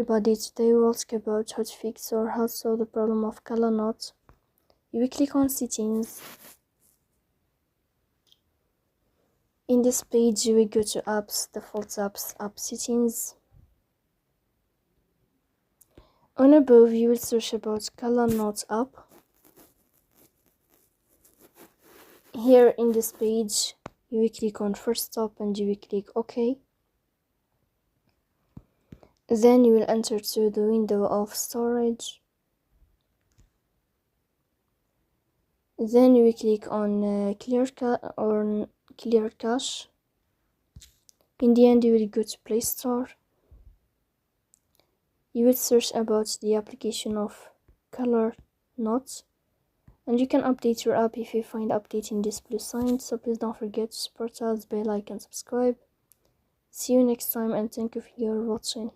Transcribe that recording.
Everybody, today we will talk about how to fix or how to solve the problem of ColorNote. You will click on settings. In this page you will go to apps, default apps, app settings. On above you will search about ColorNote app. Here in this page you will click on first stop and you will click OK. Then you will enter to the window of storage. Then you will click on clear cache. In the end you will go to Play Store. You will search about the application of ColorNote, and you can update your app if you find updating this blue sign. So please don't forget to support us, bell icon, subscribe. See you next time, and thank you for your watching.